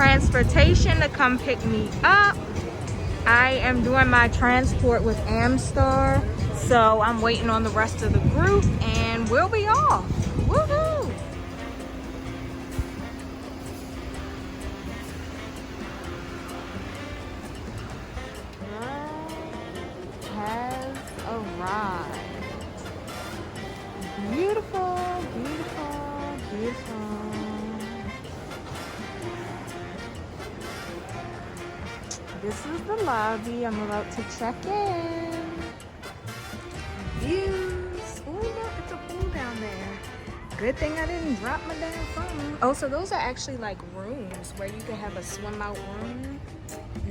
transportation to come pick me up. I am doing my transport with Amstar, so I'm waiting on the rest of the group and we'll be off. Woohoo! Has arrived. Beautiful, beautiful, beautiful. This is the lobby. I'm about to check in. Views. Oh, look, it's a pool down there. Good thing I didn't drop my damn phone. Oh, so those are actually like rooms where you can have a swim out room.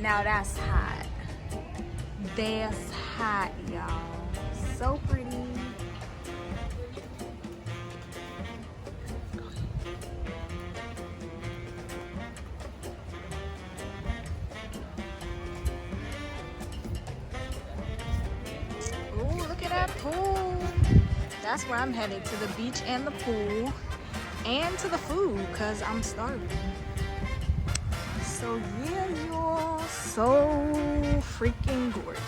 Now that's hot. That's hot, y'all. So pretty. Ooh, look at that pool. That's where I'm headed, to the beach and the pool and to the food, because I'm starving. So yeah, y'all, so freaking gorgeous.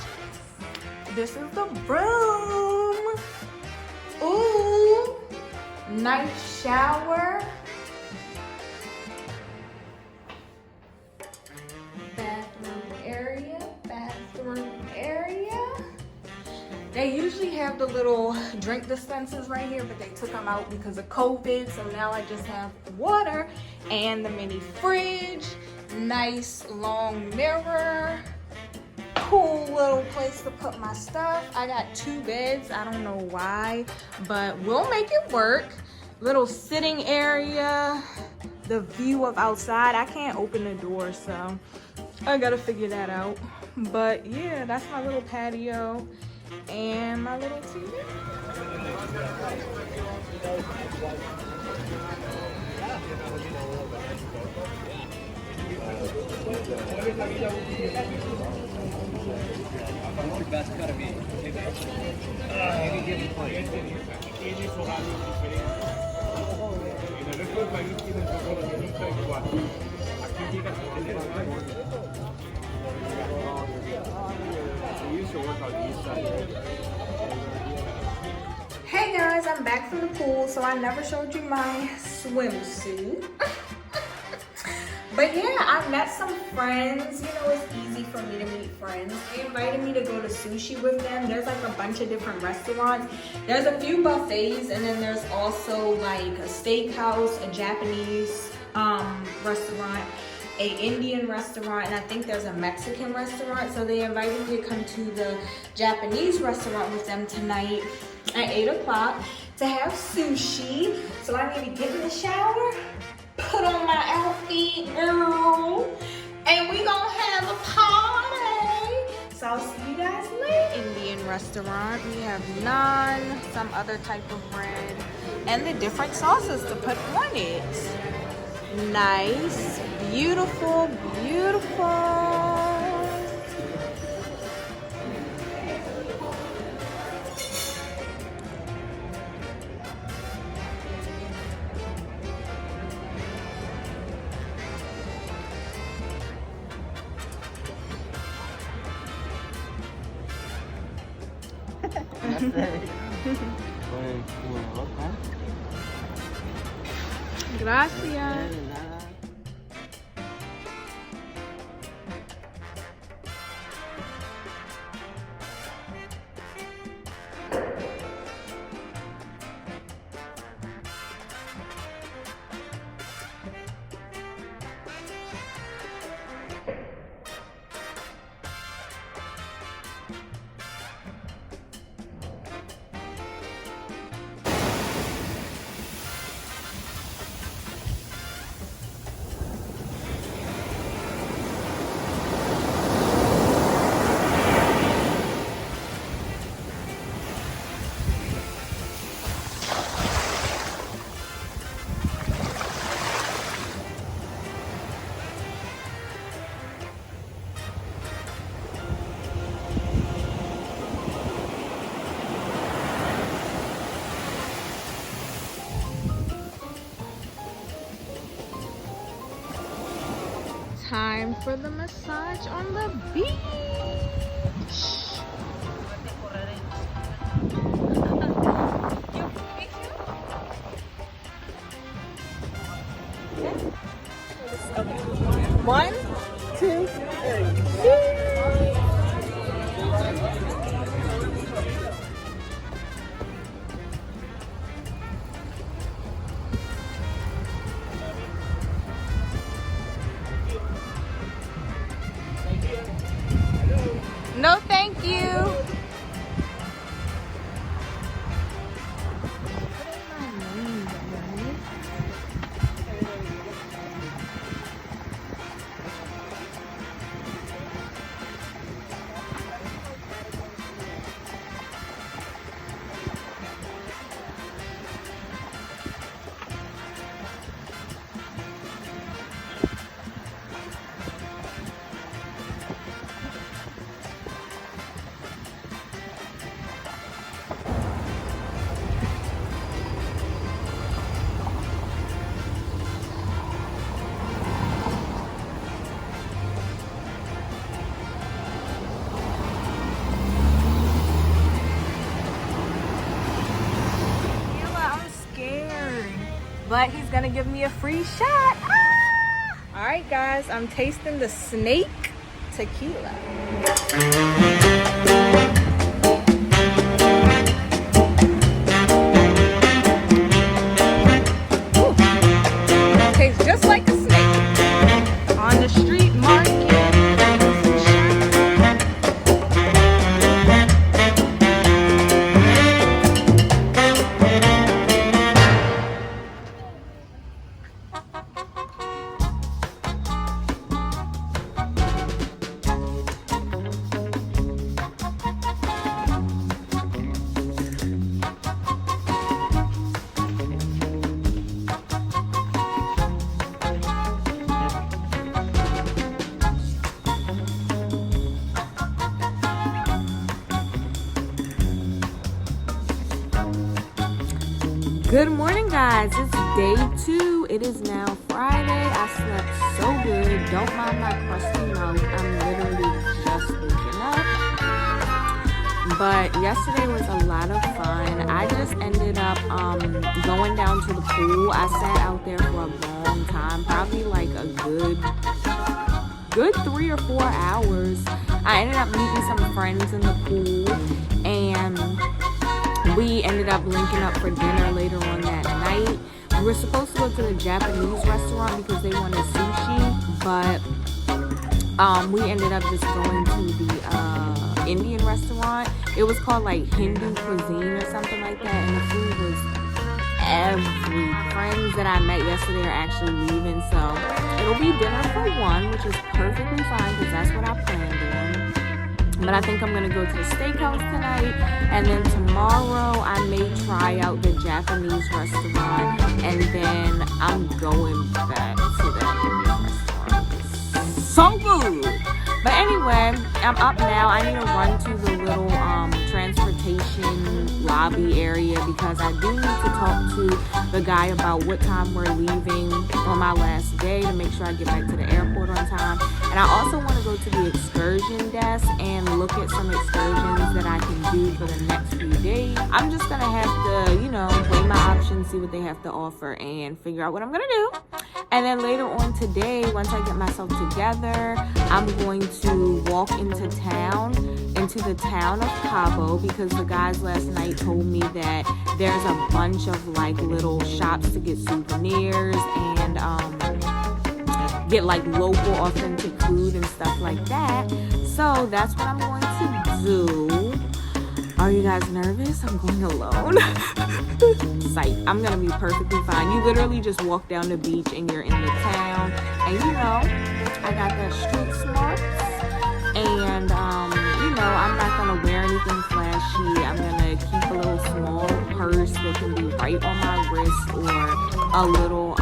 This is the room. Ooh, nice shower. Bathroom area. They usually have the little drink dispensers right here, but they took them out because of COVID. So now I just have water and the mini fridge. Nice long mirror. Cool little place to put my stuff. I got 2 beds. I don't know why, but we'll make it work. Little sitting area. The view of outside. I can't open the door, so I gotta figure that out. But yeah, that's my little patio and my little TV. Hey guys, I'm back from the pool, so I never showed you my swimsuit. But yeah, I met some friends. You know, it's easy for me to meet friends. They invited me to go to sushi with them. There's like a bunch of different restaurants. There's a few buffets, and then there's also like a steakhouse, a Japanese restaurant, a Indian restaurant, and I think there's a Mexican restaurant. So they invited me to come to the Japanese restaurant with them tonight at 8 o'clock to have sushi. So I need to get in the shower, put on my outfit, girl, and we gonna have a party. So I'll see you guys later. Indian restaurant. We have naan, some other type of bread, and the different sauces to put on it. Nice, beautiful, beautiful. Gracias. time for the massage on the beach. Okay. 1, 2, 3. No, thank you. But he's gonna give me a free shot. Ah! All right, guys, I'm tasting the snake tequila. Ooh. Tastes just like a snake on the street market. Good morning, guys. It's day 2. It is now Friday. I slept so good. Don't mind my crusty mouth. I'm literally just waking up. But yesterday was a lot of fun. I just ended up going down to the pool. I sat out there for a long time, probably like a good 3 or 4 hours. I ended up meeting some friends in the pool, and we ended up linking up for dinner later on that night. We were supposed to go to the Japanese restaurant because they wanted sushi, but we ended up just going to the Indian restaurant. It was called like Hindu cuisine or something like that, and the food was every friends that I met yesterday are actually leaving, so it'll be dinner for 1, which is perfectly fine because that's what I planned on. But I think I'm going to go to the steakhouse tonight. And then tomorrow I may try out the Japanese restaurant. And then I'm going back to the Indian restaurant. So good! But anyway, I'm up now. I need to run to the little transportation lobby area because I do need to talk to the guy about what time we're leaving on my last day to make sure I get back to the airport on time. And I also want to go to the excursion desk and look at some excursions that I can do for the next few days. I'm just going to have to, weigh my options, see what they have to offer, and figure out what I'm going to do. And then later on today, once I get myself together, I'm going to walk into the town of Cabo, because the guys last night told me that there's a bunch of like little shops to get souvenirs and get like local authentic food and stuff like that. So that's what I'm going to do. Are you guys nervous? I'm going alone. Psych. I'm gonna be perfectly fine. You literally just walk down the beach and you're in the town, and I got that street smarts, and I'm not gonna wear anything flashy. I'm gonna keep a little small purse that can be right on my wrist, or a little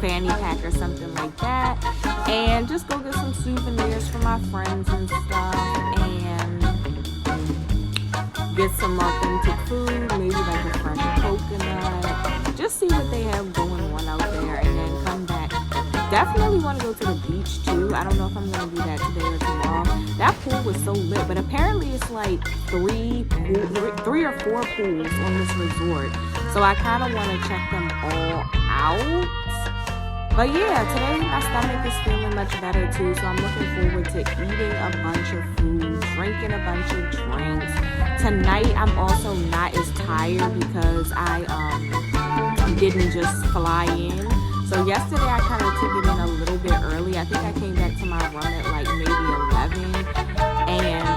fanny pack or something like that, and just go get some souvenirs for my friends and stuff, and get some authentic food, maybe like a fresh coconut, just see what they have going on out there, and then come back. Definitely want to go to the beach too. I I don't know if I'm gonna do that today or tomorrow. That pool was so lit, but apparently it's like three or four pools on this resort. So I kind of want to check them all out. But yeah, today my stomach is feeling much better too. So I'm looking forward to eating a bunch of food, drinking a bunch of drinks. Tonight I'm also not as tired because I didn't just fly in. So yesterday I kind of took it in a little bit early. I think I came back to my room at like maybe 11, and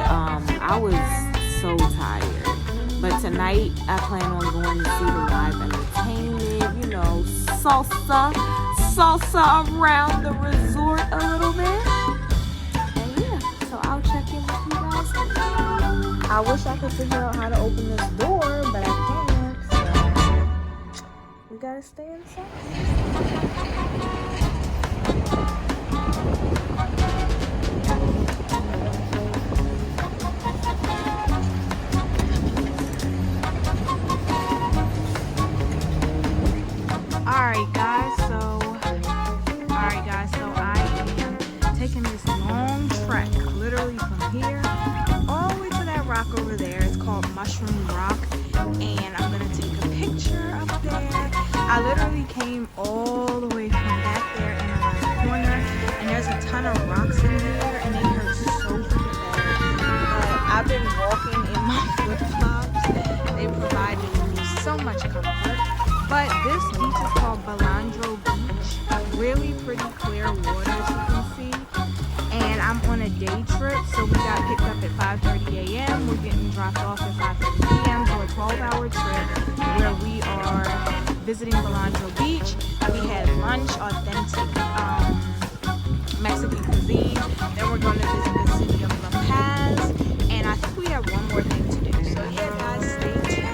I was so tired. But tonight I plan on going to see the live entertainment, you know, salsa around the resort a little bit. And yeah, so I'll check in with you guys later. I wish I could figure out how to open this door, but I can't, so we gotta stay inside. Alright guys, so I am taking this long trek, literally from here all the way to that rock over there. It's called Mushroom Rock, and I'm gonna take a picture up there. I literally came all the way from back there and around the corner, and there's a ton of rocks in there, and they hurt so freaking bad. I've been walking in my flip-flops. They provided me so much comfort. But this beach is called Balandra Beach. Really pretty clear water, as you can see. And I'm on a day trip, so we got picked up at 5:30 a.m. We're getting dropped off at 5:30 p.m. So a 12-hour trip where we are visiting Balandra Beach. We had lunch, authentic Mexican cuisine. Then we're going to visit the city of La Paz. And I think we have one more thing to do. So yeah, guys, stay tuned.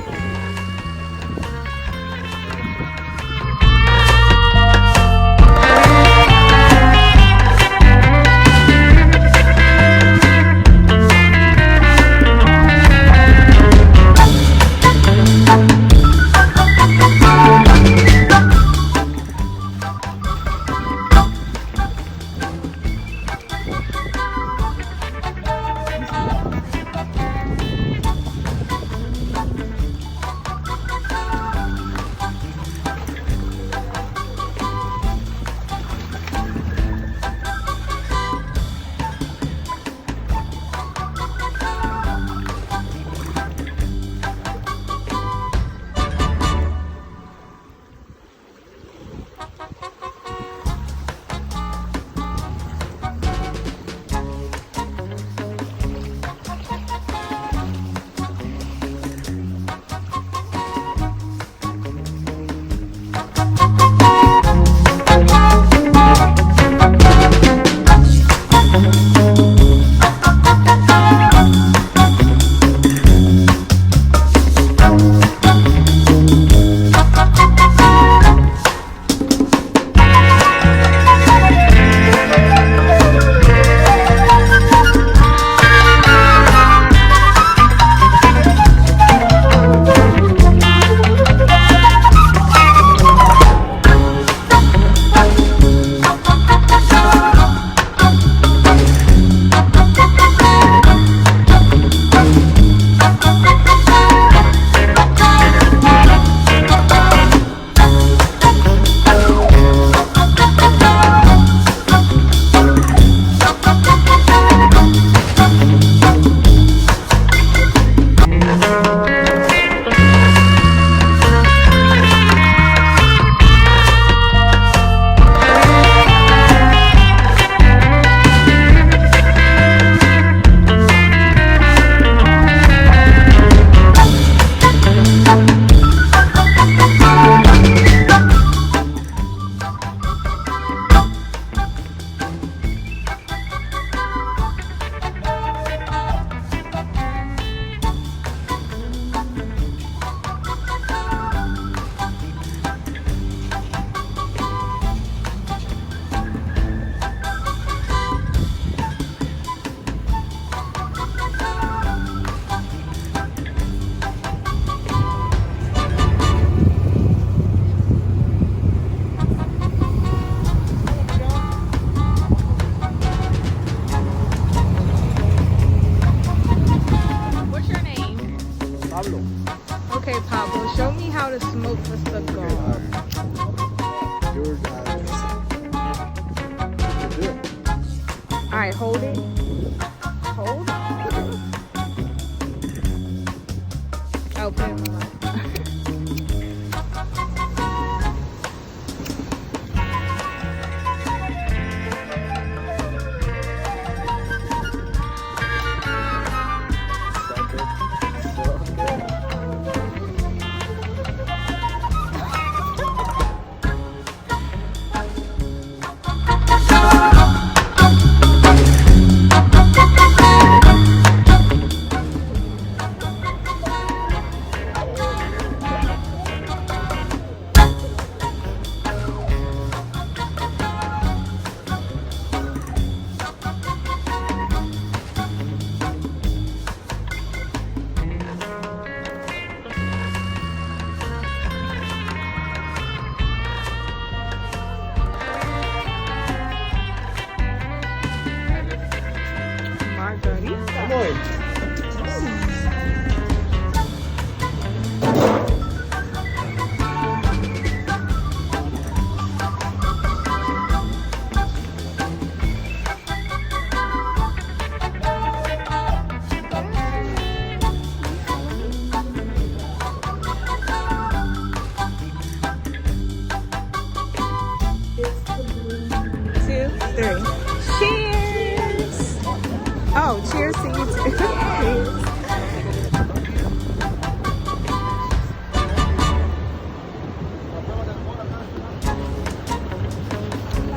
Okay, Pablo, show me how to smoke the cigar. Alright, hold it. Hold. Oh, put it in my mouth. Oh, cheers to you too.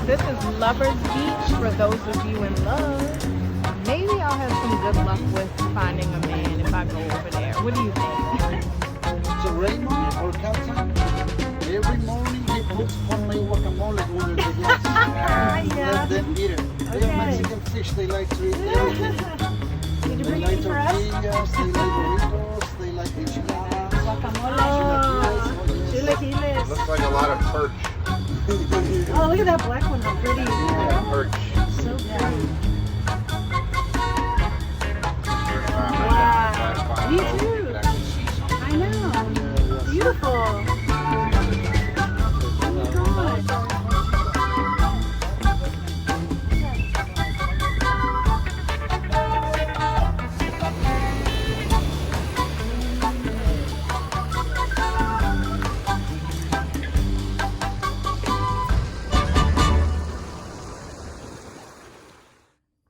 This is Lover's Beach for those of you in love. Maybe I'll have some good luck with finding a man if I go over there. What do you think? So Raymond or Captain, every morning he puts homemade guacamole under the glass. Let them eat it. They are Mexican fish. They like to eat everything. Did you They bring like any for us? tortillas. They like burritos. They like enchiladas. Guacamole. Chilaquiles. Looks like a lot of perch. Oh, look at that black one. How pretty. Yeah, perch. So pretty. Wow. Me too. I know. Beautiful. Oh my God.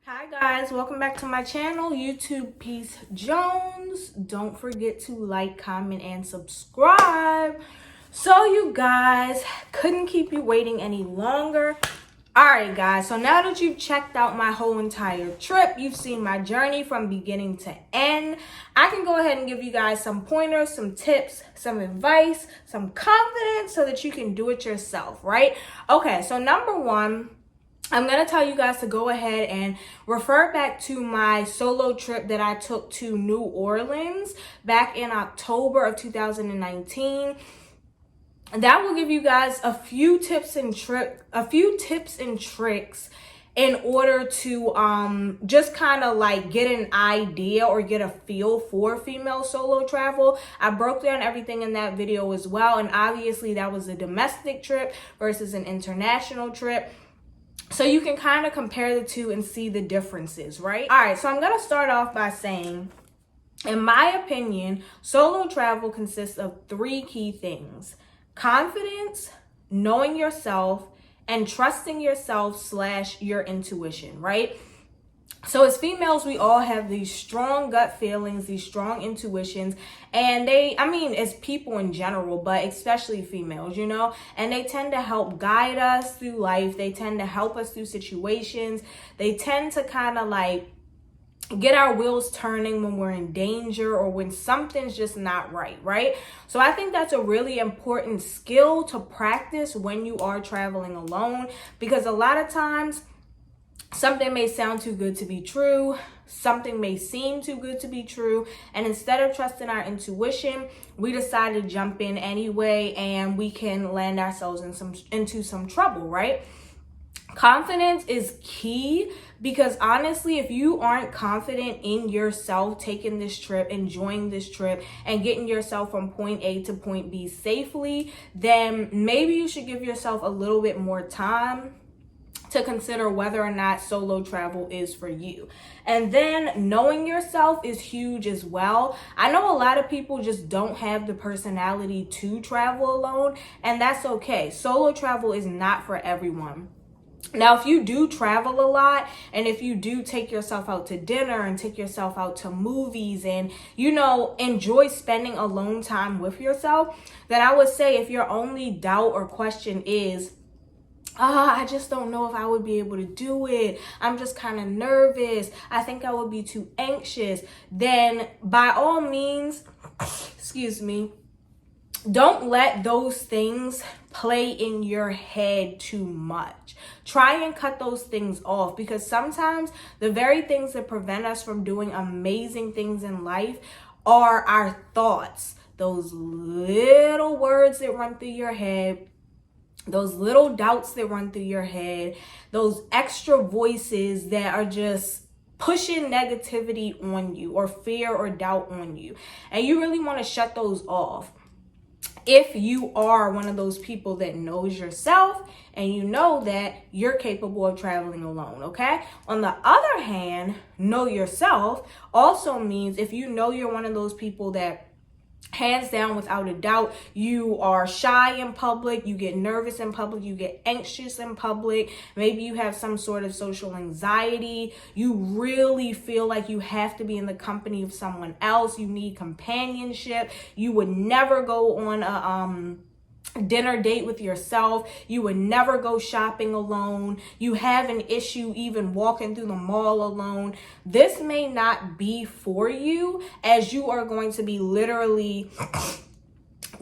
Hi guys, welcome back to my channel, YouTube Peace Jones. Don't forget to like, comment, and subscribe. So you guys, couldn't keep you waiting any longer. Alright guys, so now that you've checked out my whole entire trip, you've seen my journey from beginning to end, I can go ahead and give you guys some pointers, some tips, some advice, some confidence so that you can do it yourself, right? Okay, so number one, I'm going to tell you guys to go ahead and refer back to my solo trip that I took to New Orleans back in October of 2019. That will give you guys a few tips and tricks in order to just kind of like get an idea or get a feel for female solo travel. I broke down everything in that video as well, and obviously that was a domestic trip versus an international trip. So you can kind of compare the two and see the differences, right? All right, so I'm going to start off by saying, in my opinion, solo travel consists of three key things: confidence, knowing yourself, and trusting yourself / your intuition, right? So as females, we all have these strong gut feelings, these strong intuitions, and as people in general, but especially females, you know, and they tend to help guide us through life. They tend to help us through situations. They tend to kind of like get our wheels turning when we're in danger or when something's just not right, right? So I think that's a really important skill to practice when you are traveling alone, because a lot of times something may sound too good to be true. Something may seem too good to be true. And instead of trusting our intuition, we decide to jump in anyway, and we can land ourselves into some trouble, right? Confidence is key Because honestly, if you aren't confident in yourself taking this trip, enjoying this trip, and getting yourself from point A to point B safely, then maybe you should give yourself a little bit more time to consider whether or not solo travel is for you. And then knowing yourself is huge as well. I know a lot of people just don't have the personality to travel alone, and that's okay. Solo travel is not for everyone. Now, if you do travel a lot, and if you do take yourself out to dinner and take yourself out to movies and, you know, enjoy spending alone time with yourself, then I would say if your only doubt or question is, I just don't know if I would be able to do it, I'm just kind of nervous, I think I would be too anxious, then by all means, excuse me, don't let those things play in your head too much. Try and cut those things off, because sometimes the very things that prevent us from doing amazing things in life are our thoughts. Those little words that run through your head, those little doubts that run through your head, those extra voices that are just pushing negativity on you or fear or doubt on you. And you really want to shut those off. If you are one of those people that knows yourself and you know that you're capable of traveling alone, okay? On the other hand, know yourself also means if you know you're one of those people that hands down, without a doubt, you are shy in public, you get nervous in public, you get anxious in public, maybe you have some sort of social anxiety, you really feel like you have to be in the company of someone else, you need companionship, you would never go on a dinner date with yourself, you would never go shopping alone, you have an issue even walking through the mall alone, this may not be for you, as you are going to be literally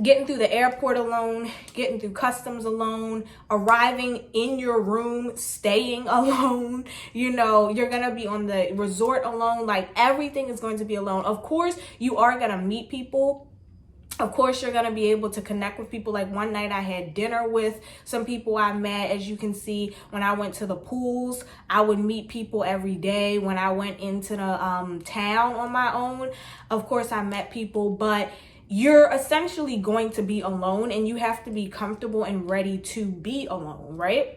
getting through the airport alone, getting through customs alone, arriving in your room, staying alone, you know, you're gonna be on the resort alone, like everything is going to be alone. Of course, you are gonna meet people. Of course, you're going to be able to connect with people. Like one night I had dinner with some people I met. As you can see, when I went to the pools, I would meet people every day. When I went into the town on my own, of course, I met people. But you're essentially going to be alone, and you have to be comfortable and ready to be alone, right?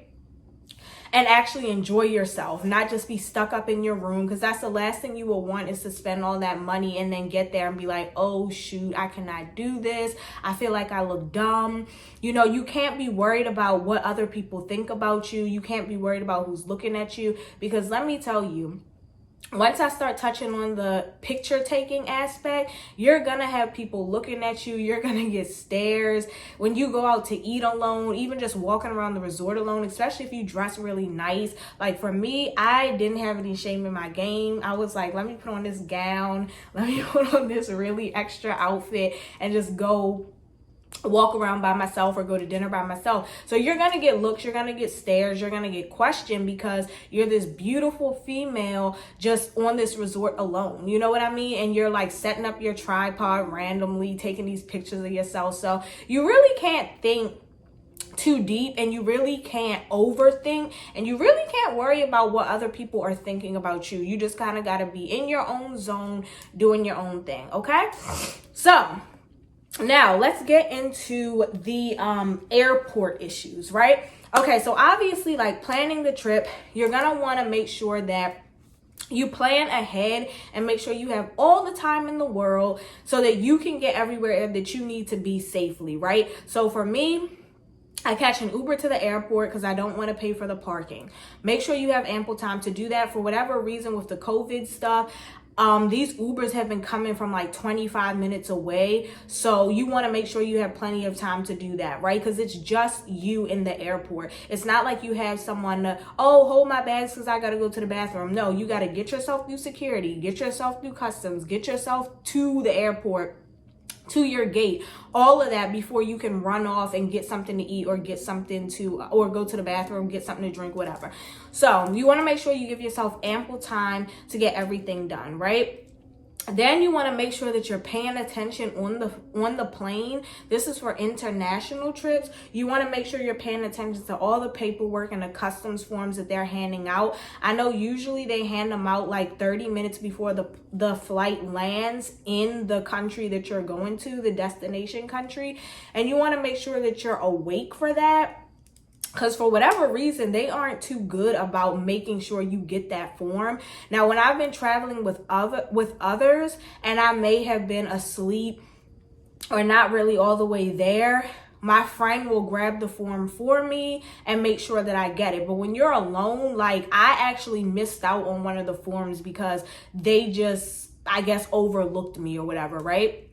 And actually enjoy yourself, not just be stuck up in your room, because that's the last thing you will want, is to spend all that money and then get there and be like, oh shoot, I cannot do this, I feel like I look dumb. You know, you can't be worried about what other people think about you. You can't be worried about who's looking at you, because let me tell you, once I start touching on the picture taking aspect, you're gonna have people looking at you, you're gonna get stares. When you go out to eat alone, even just walking around the resort alone, especially if you dress really nice. Like for me, I didn't have any shame in my game. I was like, let me put on this gown, let me put on this really extra outfit and just go walk around by myself or go to dinner by myself. So you're gonna get looks, you're gonna get stares, you're gonna get questioned, because you're this beautiful female just on this resort alone, you know what I mean? And you're like setting up your tripod randomly, taking these pictures of yourself. So you really can't think too deep, and you really can't overthink, and you really can't worry about what other people are thinking about you. You just kind of got to be in your own zone, doing your own thing, okay? So now let's get into the airport issues, right? Okay, so obviously, like planning the trip, you're gonna want to make sure that you plan ahead and make sure you have all the time in the world so that you can get everywhere that you need to be safely, right? So for me, I catch an Uber to the airport because I don't want to pay for the parking. Make sure you have ample time to do that. For whatever reason with the COVID stuff, these Ubers have been coming from like 25 minutes away. So you want to make sure you have plenty of time to do that, right? Because it's just you in the airport. It's not like you have someone to, oh, hold my bags because I got to go to the bathroom. No, you got to get yourself through security, get yourself through customs, get yourself to the airport, to your gate, all of that before you can run off and get something to eat or get something to, or go to the bathroom, get something to drink, whatever. So you want to make sure you give yourself ample time to get everything done, right? Then you want to make sure that you're paying attention on the plane. This is for international trips. You want to make sure you're paying attention to all the paperwork and the customs forms that they're handing out. I know usually they hand them out like 30 minutes before the flight lands in the country that you're going to, the destination country. And you want to make sure that you're awake for that. Because for whatever reason, they aren't too good about making sure you get that form. Now, when I've been traveling with others and I may have been asleep or not really all the way there, my friend will grab the form for me and make sure that I get it. But when you're alone, like I actually missed out on one of the forms because they just, I guess, overlooked me or whatever, right?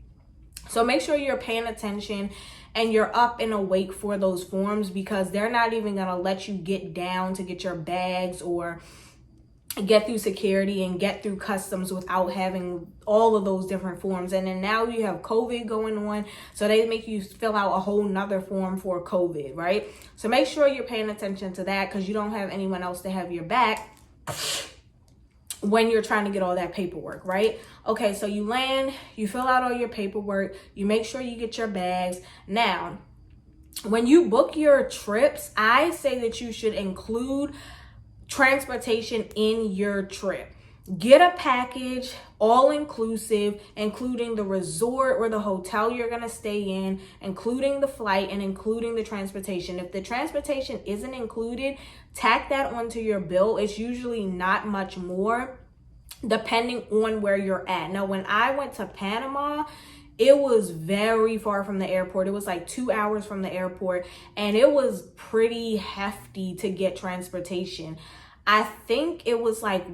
So make sure you're paying attention and you're up and awake for those forms, because they're not even gonna let you get down to get your bags or get through security and get through customs without having all of those different forms. And then now you have COVID going on, so they make you fill out a whole nother form for COVID, right? So make sure you're paying attention to that, because you don't have anyone else to have your back when you're trying to get all that paperwork, right? Okay, so you land, you fill out all your paperwork, you make sure you get your bags. Now, when you book your trips, I say that you should include transportation in your trip. Get a package, all inclusive, including the resort or the hotel you're gonna stay in, including the flight and including the transportation. If the transportation isn't included, tack that onto your bill. It's usually not much more depending on where you're at. Now, when I went to Panama, it was very far from the airport. It was like 2 hours from the airport, and it was pretty hefty to get transportation. I think it was like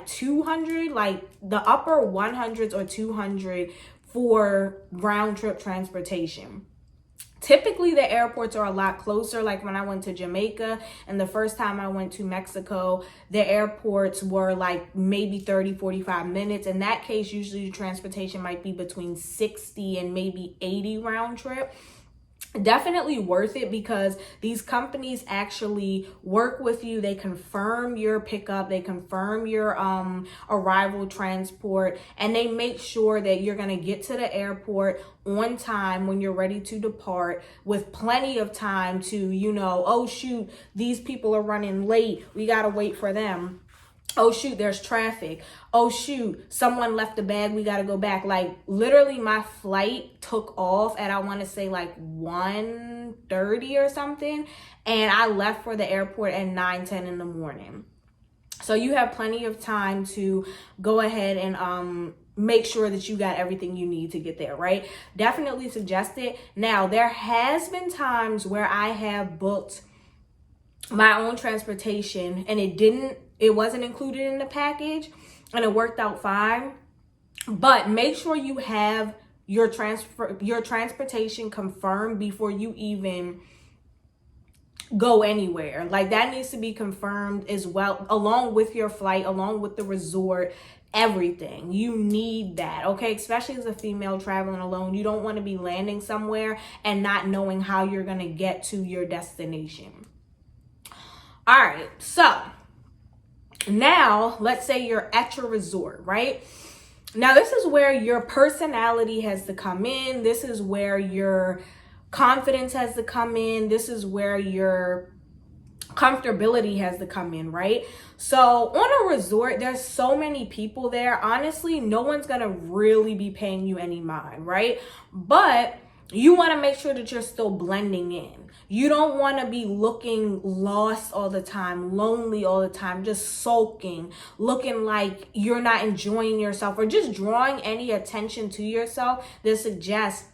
200, like the upper 100s or 200 for round trip transportation. Typically, the airports are a lot closer. Like when I went to Jamaica and the first time I went to Mexico, the airports were like maybe 30, 45 minutes. In that case, usually the transportation might be between 60 and maybe 80 round trip. Definitely worth it, because these companies actually work with you. They confirm your pickup, they confirm your arrival transport, and they make sure that you're going to get to the airport on time when you're ready to depart, with plenty of time to, you know, oh shoot, these people are running late, we got to wait for them. Oh shoot, there's traffic. Oh shoot, someone left a bag, we gotta go back. Like literally my flight took off at, I wanna say like 1:30 or something. And I left for the airport at 9:10 in the morning. So you have plenty of time to go ahead and make sure that you got everything you need to get there, right? Definitely suggest it. Now, there has been times where I have booked my own transportation and it wasn't included in the package, and it worked out fine. But make sure you have your transportation confirmed before you even go anywhere. Like that needs to be confirmed as well, along with your flight, along with the resort, everything. You need that, okay? Especially as a female traveling alone. You don't want to be landing somewhere and not knowing how you're going to get to your destination. All right, so now let's say you're at your resort, right? Now this is where your personality has to come in. This is where your confidence has to come in. This is where your comfortability has to come in, right? So on a resort, there's so many people there. Honestly, no one's gonna really be paying you any mind, right? But you want to make sure that you're still blending in. You don't want to be looking lost all the time, lonely all the time, just sulking, looking like you're not enjoying yourself, or just drawing any attention to yourself that suggests,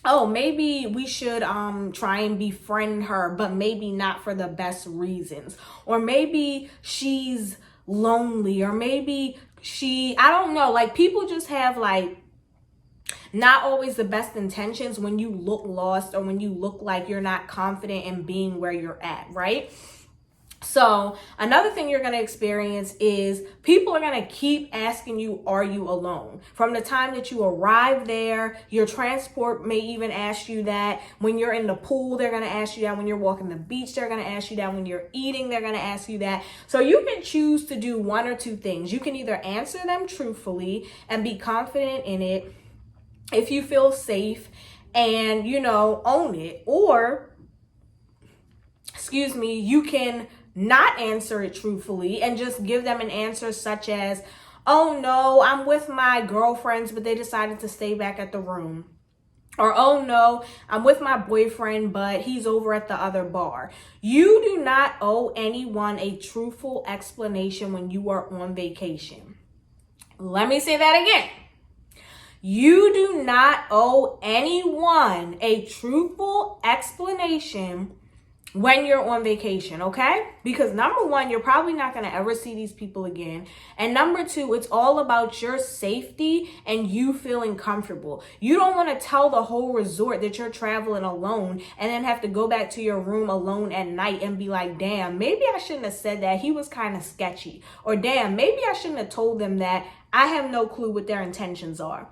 oh, maybe we should try and befriend her, but maybe not for the best reasons. Or maybe she's lonely, or maybe I don't know. Like people just have like not always the best intentions when you look lost or when you look like you're not confident in being where you're at, right? So another thing you're going to experience is people are going to keep asking you, are you alone? From the time that you arrive there, your transport may even ask you that. When you're in the pool, they're going to ask you that. When you're walking the beach, they're going to ask you that. When you're eating, they're going to ask you that. So you can choose to do one or two things. You can either answer them truthfully and be confident in it if you feel safe and, own it. Or, you can not answer it truthfully and just give them an answer such as, oh no, I'm with my girlfriends, but they decided to stay back at the room. Or, oh no, I'm with my boyfriend, but he's over at the other bar. You do not owe anyone a truthful explanation when you are on vacation. Let me say that again. You do not owe anyone a truthful explanation when you're on vacation, okay? Because number one, you're probably not going to ever see these people again. And number two, it's all about your safety and you feeling comfortable. You don't want to tell the whole resort that you're traveling alone and then have to go back to your room alone at night and be like, damn, maybe I shouldn't have said that. He was kind of sketchy. Or damn, maybe I shouldn't have told them that. I have no clue what their intentions are.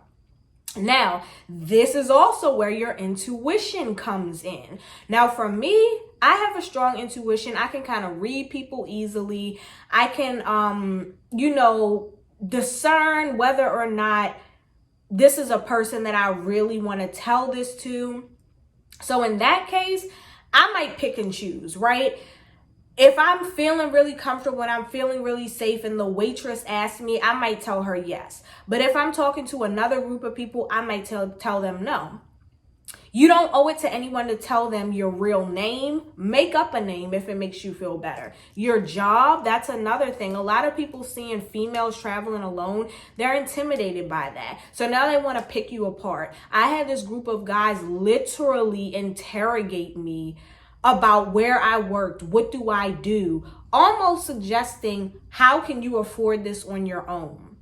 Now, this is also where your intuition comes in. Now, for me, I have a strong intuition. I can kind of read people easily. I can, discern whether or not this is a person that I really want to tell this to. So in that case, I might pick and choose, right? If I'm feeling really comfortable and I'm feeling really safe and the waitress asks me, I might tell her yes. But if I'm talking to another group of people, I might tell them no. You don't owe it to anyone to tell them your real name. Make up a name if it makes you feel better. Your job, that's another thing. A lot of people seeing females traveling alone, they're intimidated by that. So now they want to pick you apart. I had this group of guys literally interrogate me about where I worked, what do I do, almost suggesting, how can you afford this on your own?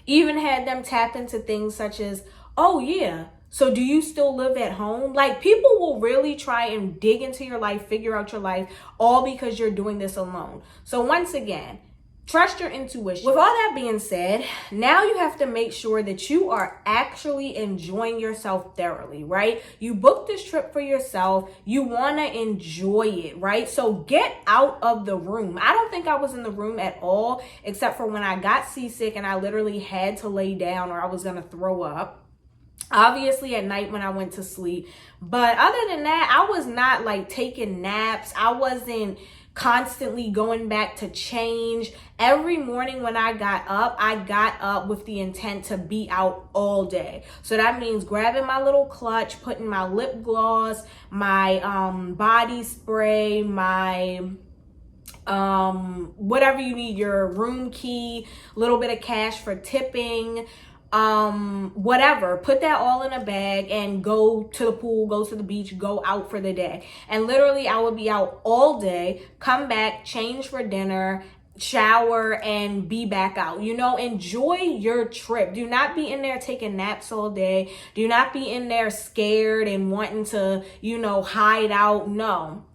Even had them tap into things such as, oh yeah, so do you still live at home? Like, people will really try and dig into your life, figure out your life, all because you're doing this alone. So once again, trust your intuition. With all that being said, now you have to make sure that you are actually enjoying yourself thoroughly, right? You booked this trip for yourself. You want to enjoy it, right? So get out of the room. I don't think I was in the room at all, except for when I got seasick and I literally had to lay down or I was going to throw up. Obviously at night when I went to sleep. But other than that, I was not like taking naps. I wasn't constantly going back to change. Every morning when I got up with the intent to be out all day. So that means grabbing my little clutch, putting my lip gloss, my body spray, my whatever you need, your room key, a little bit of cash for tipping, whatever, put that all in a bag and go to the pool, go to the beach, go out for the day. And literally I would be out all day, come back, change for dinner, shower, and be back out. Enjoy your trip. Do not be in there taking naps all day. Do not be in there scared and wanting to, hide out. No.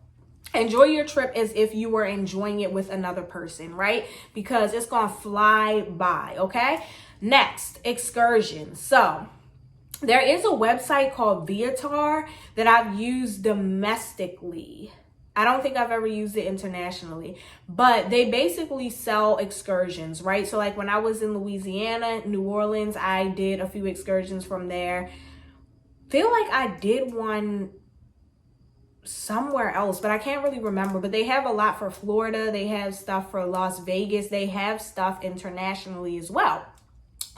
Enjoy your trip as if you were enjoying it with another person, right? Because it's gonna fly by, okay? Next, excursions. So there is a website called Viator that I've used domestically. I don't think I've ever used it internationally, but they basically sell excursions, right? So like when I was in Louisiana, New Orleans, I did a few excursions from there. Feel like I did one somewhere else, but I can't really remember. But they have a lot for Florida. They have stuff for Las Vegas. They have stuff internationally as well.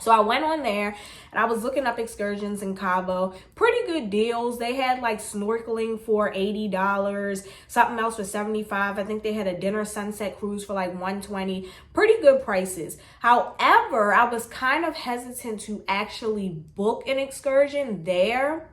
So I went on there and I was looking up excursions in Cabo. Pretty good deals. They had like snorkeling for $80, something else for $75. I think they had a dinner sunset cruise for like $120. Pretty good prices. However, I was kind of hesitant to actually book an excursion there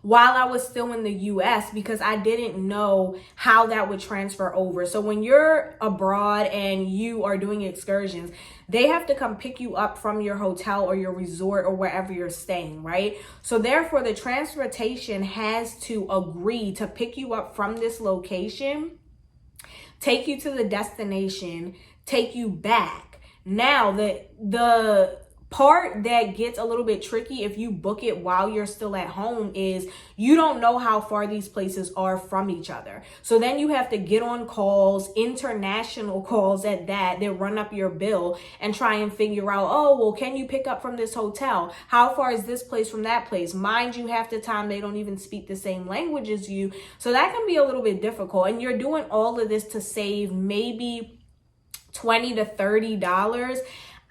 while I was still in the US because I didn't know how that would transfer over. So when you're abroad and you are doing excursions, they have to come pick you up from your hotel or your resort or wherever you're staying, right? So therefore, the transportation has to agree to pick you up from this location take you to the destination, take you back. Now, the part that gets a little bit tricky if you book it while you're still at home is you don't know how far these places are from each other. So then you have to get on calls, international calls at that run up your bill and try and figure out, oh, well, can you pick up from this hotel? How far is this place from that place? Mind you, half the time they don't even speak the same language as you. So that can be a little bit difficult. And you're doing all of this to save maybe $20 to $30.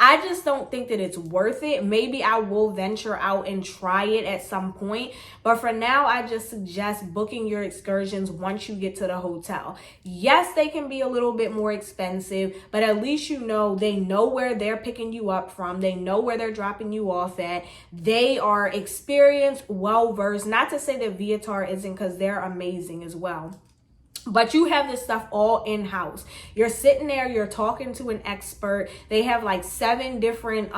I just don't think that it's worth it. Maybe I will venture out and try it at some point. But for now, I just suggest booking your excursions once you get to the hotel. Yes, they can be a little bit more expensive, but at least you know they know where they're picking you up from. They know where they're dropping you off at. They are experienced, well-versed. Not to say that Viator isn't, because they're amazing as well. But you have this stuff all in-house. You're sitting there, you're talking to an expert. They have like 7 different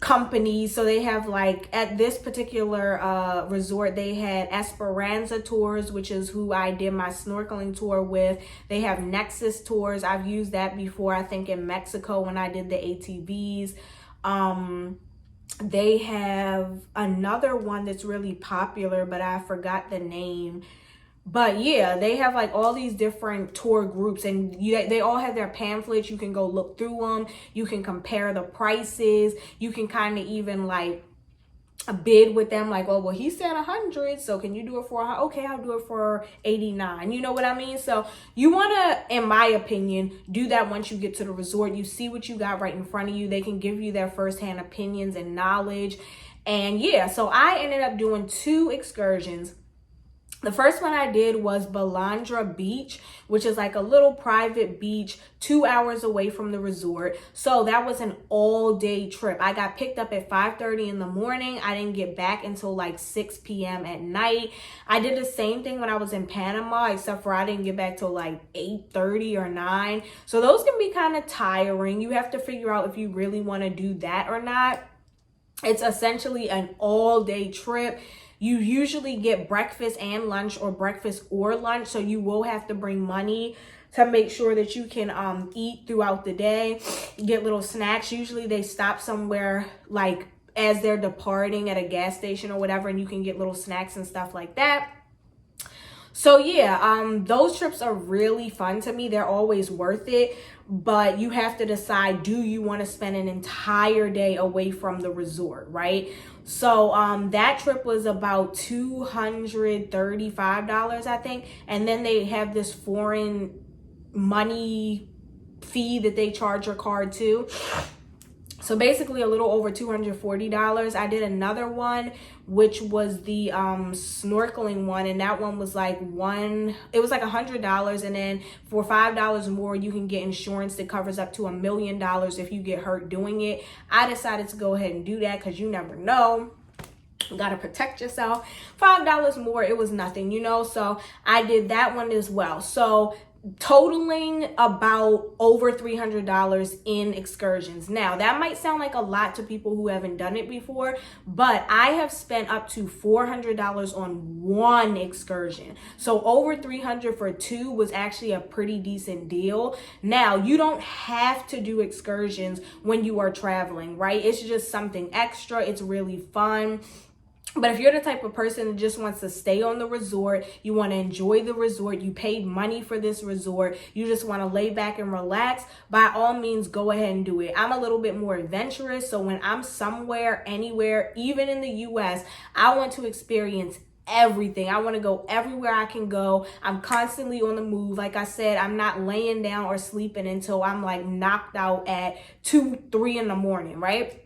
companies. So they have like, at this particular resort, they had Esperanza Tours, which is who I did my snorkeling tour with. They have Nexus Tours. I've used that before, I think in Mexico when I did the ATVs. They have another one that's really popular, but I forgot the name. But yeah, they have like all these different tour groups, and they all have their pamphlets. You can go look through them. You can compare the prices. You can kind of even like bid with them, like, oh, well, he said 100, so can you do it for, okay, I'll do it for 89. You know what I mean? So you want to, in my opinion, do that once you get to the resort. You see what you got right in front of you. They can give you their firsthand opinions and knowledge. And yeah, so I ended up doing 2 excursions. The first one I did was Balandra Beach, which is like a little private beach 2 hours away from the resort. So that was an all-day trip. I got picked up at 5:30 in the morning. I didn't get back until like 6 p.m. at night. I did the same thing when I was in Panama, except for I didn't get back till like 8:30 or 9. So those can be kind of tiring. You have to figure out if you really want to do that or not. It's essentially an all-day trip. You usually get breakfast and lunch, or breakfast or lunch. So you will have to bring money to make sure that you can eat throughout the day. Get little snacks. Usually they stop somewhere like as they're departing at a gas station or whatever, and you can get little snacks and stuff like that. So yeah, those trips are really fun to me. They're always worth it, but you have to decide, do you want to spend an entire day away from the resort, right? So that trip was about $235, I think. And then they have this foreign money fee that they charge your card to. So basically a little over $240. I did another one, which was the snorkeling one, and that one was like it was like $100, and then for $5 more you can get insurance that covers up to $1 million if you get hurt doing it. I decided to go ahead and do that because you never know. You gotta protect yourself. $5 more, it was nothing, you know. So I did that one as well. So totaling about over $300 in excursions. Now that might sound like a lot to people who haven't done it before, but I have spent up to $400 on one excursion. So over $300 for 2 was actually a pretty decent deal. Now you don't have to do excursions when you are traveling, right? It's just something extra. It's really fun. But if you're the type of person that just wants to stay on the resort, you want to enjoy the resort, you paid money for this resort, you just want to lay back and relax, by all means, go ahead and do it. I'm a little bit more adventurous, so when I'm somewhere, anywhere, even in the US, I want to experience everything. I want to go everywhere I can go. I'm constantly on the move. Like I said, I'm not laying down or sleeping until I'm like knocked out at 2, 3 in the morning, right?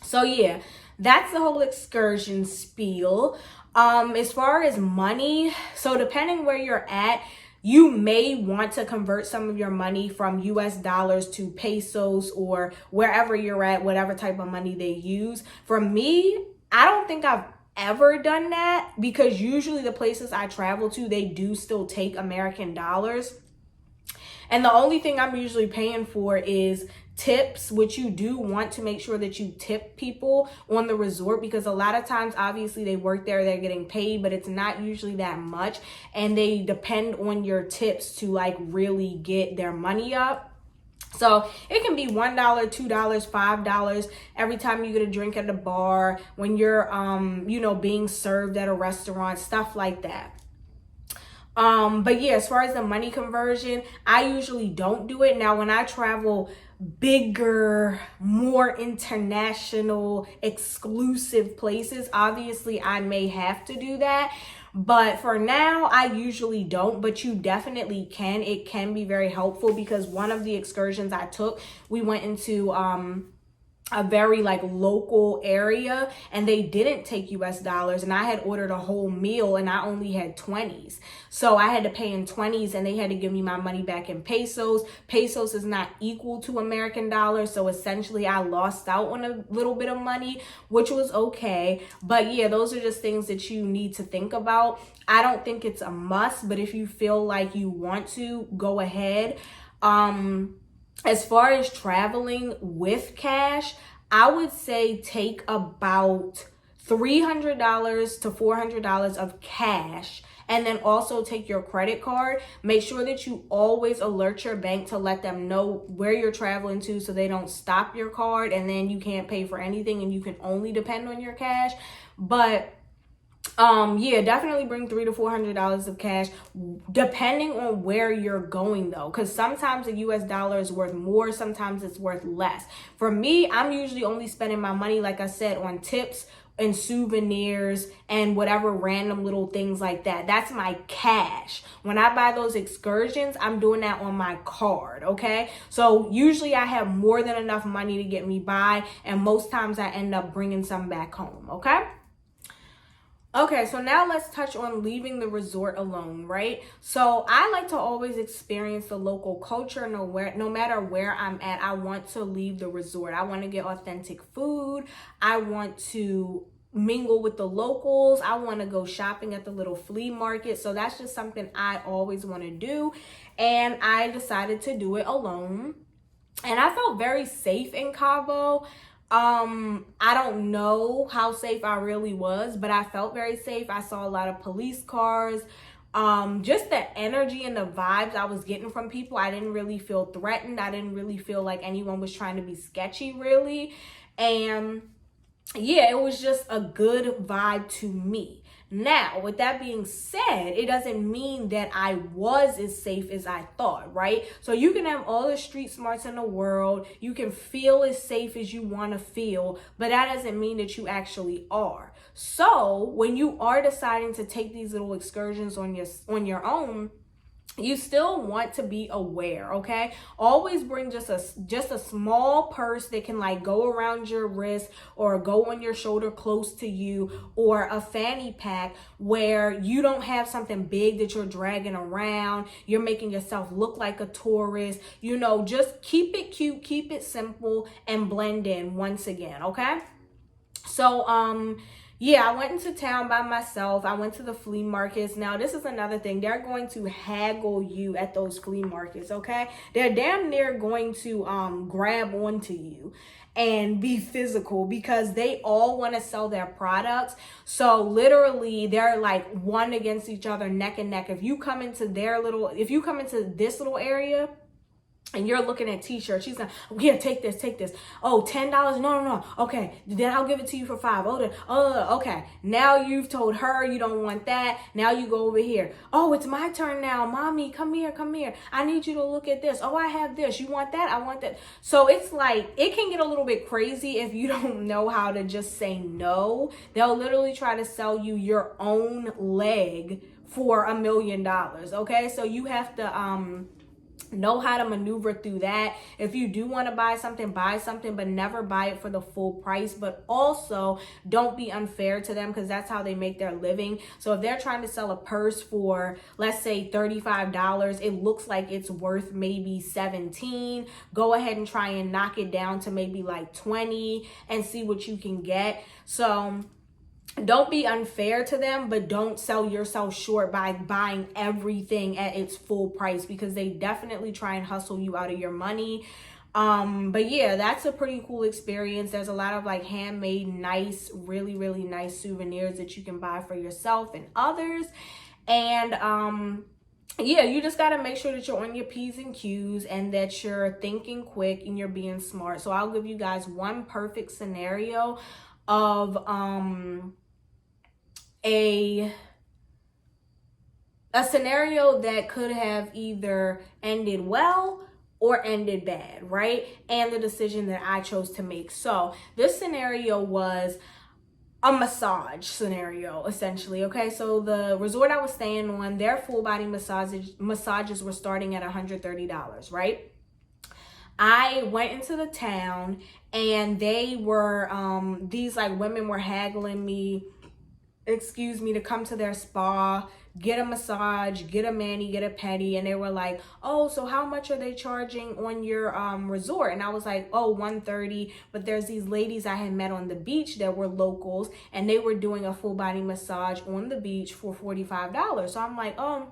So yeah, that's the whole excursion spiel. As far as money, so depending where you're at, you may want to convert some of your money from US dollars to pesos or wherever you're at, whatever type of money they use. For me, I don't think I've ever done that, because usually the places I travel to, they do still take American dollars. And the only thing I'm usually paying for is tips, which you do want to make sure that you tip people on the resort, because a lot of times obviously they work there, they're getting paid, but it's not usually that much, and they depend on your tips to like really get their money up. So it can be $1, $2, $5 every time you get a drink at the bar, when you're being served at a restaurant, stuff like that. But yeah, as far as the money conversion, I usually don't do it. Now, when I travel bigger, more international, exclusive places, obviously I may have to do that. But for now, I usually don't, but you definitely can. It can be very helpful, because one of the excursions I took, we went into a very like local area, and they didn't take US dollars, and I had ordered a whole meal and I only had 20s. So I had to pay in 20s, and they had to give me my money back in pesos. Pesos is not equal to American dollars, so essentially I lost out on a little bit of money, which was okay. But yeah, those are just things that you need to think about. I don't think it's a must, but if you feel like you want to, go ahead. As far as traveling with cash, I would say take about $300 to $400 of cash, and then also take your credit card. Make sure that you always alert your bank to let them know where you're traveling to, so they don't stop your card and then you can't pay for anything and you can only depend on your cash. But yeah, definitely bring $300 to $400 of cash, depending on where you're going though, because sometimes the US dollar is worth more, sometimes it's worth less. For me, I'm usually only spending my money, like I said, on tips and souvenirs and whatever random little things like that. That's my cash. When I buy those excursions, I'm doing that on my card, okay? So usually I have more than enough money to get me by, and most times I end up bringing some back home, okay? Okay, so now let's touch on leaving the resort alone, right? So I like to always experience the local culture, no matter where I'm at. I want to leave the resort. I want to get authentic food. I want to mingle with the locals. I want to go shopping at the little flea market. So that's just something I always want to do. And I decided to do it alone. And I felt very safe in Cabo. I don't know how safe I really was, but I felt very safe. I saw a lot of police cars. Just the energy and the vibes I was getting from people, I didn't really feel threatened. I didn't really feel like anyone was trying to be sketchy, really. And yeah, it was just a good vibe to me. Now, with that being said, it doesn't mean that I was as safe as I thought, right? So you can have all the street smarts in the world. You can feel as safe as you want to feel, but that doesn't mean that you actually are. So when you are deciding to take these little excursions on your own, you still want to be aware, okay? Always bring just a small purse that can like go around your wrist or go on your shoulder close to you, or a fanny pack where you don't have something big that you're dragging around. You're making yourself look like a tourist. Just keep it cute, keep it simple, and blend in once again, okay? So, yeah, I went into town by myself. I went to the flea markets. Now, this is another thing. They're going to haggle you at those flea markets, okay? They're damn near going to grab onto you and be physical, because they all want to sell their products. So literally, they're like one against each other, neck and neck. If you come into this little area and you're looking at t-shirts, she's like, here, take this. Oh, $10? No. Okay, then I'll give it to you for $5. Okay. Now you've told her you don't want that. Now you go over here. Oh, it's my turn now. Mommy, come here. I need you to look at this. Oh, I have this. You want that? I want that. So it's like, it can get a little bit crazy if you don't know how to just say no. They'll literally try to sell you your own leg for $1 million. Okay, so you have to know how to maneuver through that. If you do want to buy something, but never buy it for the full price. But also, don't be unfair to them, because that's how they make their living. So if they're trying to sell a purse for, let's say, $35, it looks like it's worth maybe $17. Go ahead and try and knock it down to maybe like $20 and see what you can get. So don't be unfair to them, but don't sell yourself short by buying everything at its full price, because they definitely try and hustle you out of your money. But yeah, that's a pretty cool experience. There's a lot of like handmade, nice, really, really nice souvenirs that you can buy for yourself and others. And yeah, you just got to make sure that you're on your P's and Q's and that you're thinking quick and you're being smart. So I'll give you guys one perfect scenario of a scenario that could have either ended well or ended bad, right? And the decision that I chose to make. So this scenario was a massage scenario, essentially. Okay, so the resort I was staying on, their full body massages were starting at $130, right? I went into the town and they were these like women were haggling me, to come to their spa, get a massage, get a mani, get a pedi. And they were like, oh, so how much are they charging on your resort? And I was like, oh, $130. But there's these ladies I had met on the beach that were locals, and they were doing a full body massage on the beach for $45. So I'm like, oh,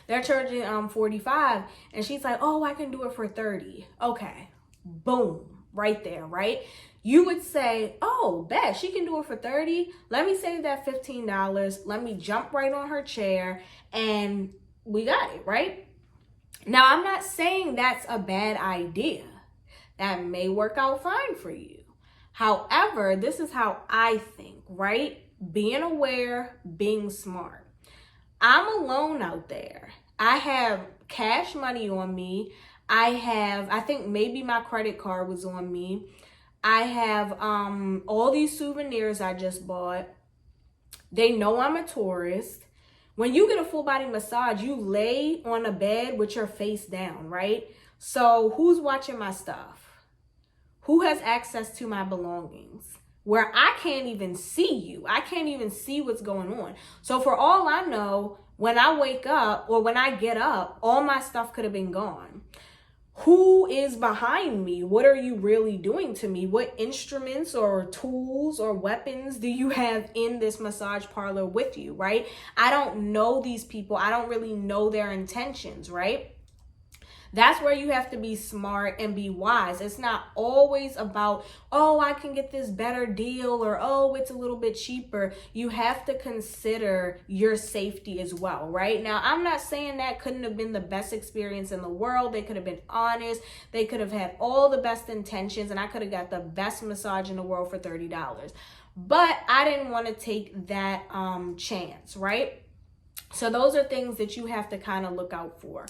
they're charging $45. And she's like, oh, I can do it for $30. Okay, boom, right there, right? You would say, oh, bet she can do it for $30. Let me save that $15. Let me jump right on her chair and we got it, right? Now, I'm not saying that's a bad idea. That may work out fine for you. However, this is how I think, right? Being aware, being smart. I'm alone out there. I have cash money on me. I think maybe my credit card was on me. I have all these souvenirs I just bought. They know I'm a tourist. When you get a full body massage, you lay on a bed with your face down, right? So who's watching my stuff? Who has access to my belongings? Where I can't even see you. I can't even see what's going on. So for all I know, when I wake up or when I get up, all my stuff could have been gone. Who is behind me? What are you really doing to me? What instruments or tools or weapons do you have in this massage parlor with you, right? I don't know these people. I don't really know their intentions, right? That's where you have to be smart and be wise. It's not always about, oh, I can get this better deal, or, oh, it's a little bit cheaper. You have to consider your safety as well, right? Now, I'm not saying that couldn't have been the best experience in the world. They could have been honest. They could have had all the best intentions, and I could have got the best massage in the world for $30. But I didn't want to take that chance, right? So those are things that you have to kind of look out for.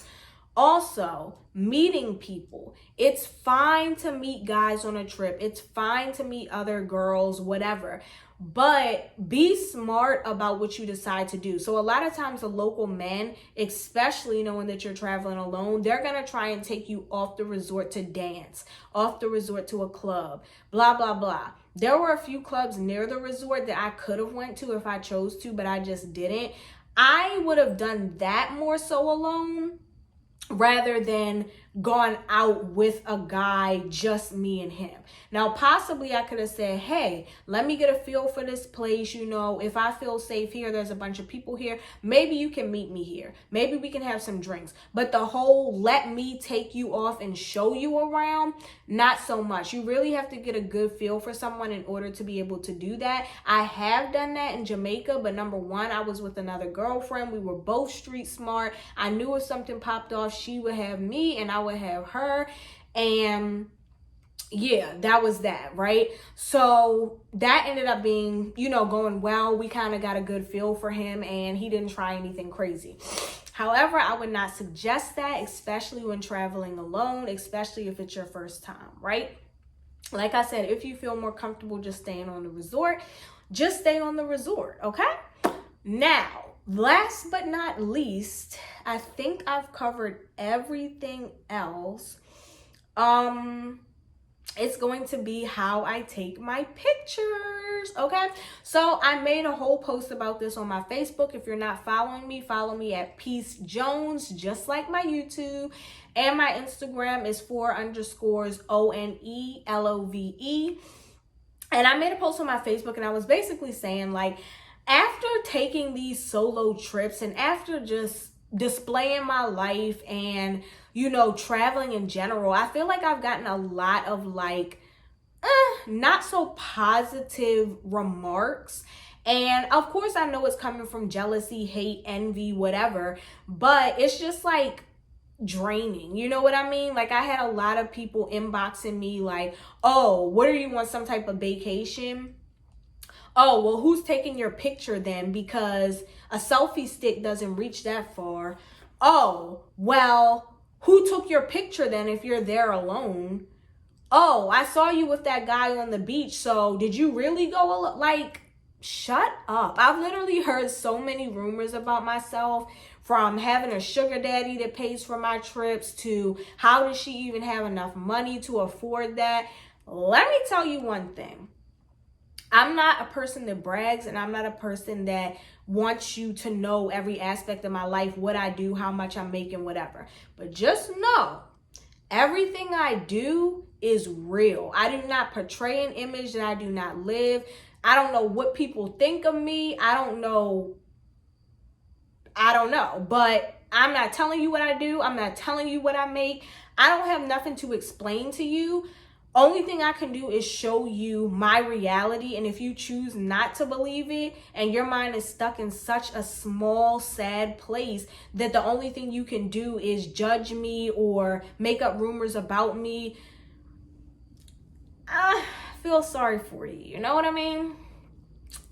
Also, meeting people. It's fine to meet guys on a trip. It's fine to meet other girls, whatever. But be smart about what you decide to do. So a lot of times the local men, especially knowing that you're traveling alone, they're going to try and take you off the resort to dance, off the resort to a club, blah, blah, blah. There were a few clubs near the resort that I could have went to if I chose to, but I just didn't. I would have done that more so alone, rather than gone out with a guy, just me and him. Now, possibly I could have said, hey, let me get a feel for this place. You know, if I feel safe here, there's a bunch of people here. Maybe you can meet me here. Maybe we can have some drinks. But the whole let me take you off and show you around, not so much. You really have to get a good feel for someone in order to be able to do that. I have done that in Jamaica, but number one, I was with another girlfriend. We were both street smart. I knew if something popped off, she would have me and I would have her. And yeah, that was that, right? So that ended up being, you know, going well. We kind of got a good feel for him and he didn't try anything crazy. However, I would not suggest that, especially when traveling alone, especially if it's your first time, right? Like I said, if you feel more comfortable just staying on the resort, just stay on the resort, okay? Now, last but not least, I think I've covered everything else. It's going to be how I take my pictures, okay? So I made a whole post about this on my Facebook. If you're not following me, follow me at Peace Jones, just like my YouTube. And my Instagram is _ONELOVE. And I made a post on my Facebook and I was basically saying, like, after taking these solo trips and after just displaying my life and you know, traveling in general. I feel like I've gotten a lot of like, not so positive remarks. And of course, I know it's coming from jealousy, hate, envy, whatever, but it's just like draining. You know what I mean? Like I had a lot of people inboxing me like, oh, what are you on, some type of vacation? Oh, well, who's taking your picture then? Because a selfie stick doesn't reach that far. Oh, well, who took your picture then if you're there alone? Oh, I saw you with that guy on the beach. So did you really go like, shut up. I've literally heard so many rumors about myself, from having a sugar daddy that pays for my trips to how does she even have enough money to afford that? Let me tell you one thing. I'm not a person that brags, and I'm not a person that wants you to know every aspect of my life, what I do, how much I'm making, whatever. But just know, everything I do is real. I do not portray an image that I do not live. I don't know what people think of me. I don't know. But I'm not telling you what I do. I'm not telling you what I make. I don't have nothing to explain to you. Only thing I can do is show you my reality. And if you choose not to believe it and your mind is stuck in such a small, sad place that the only thing you can do is judge me or make up rumors about me, I feel sorry for you. You know what I mean?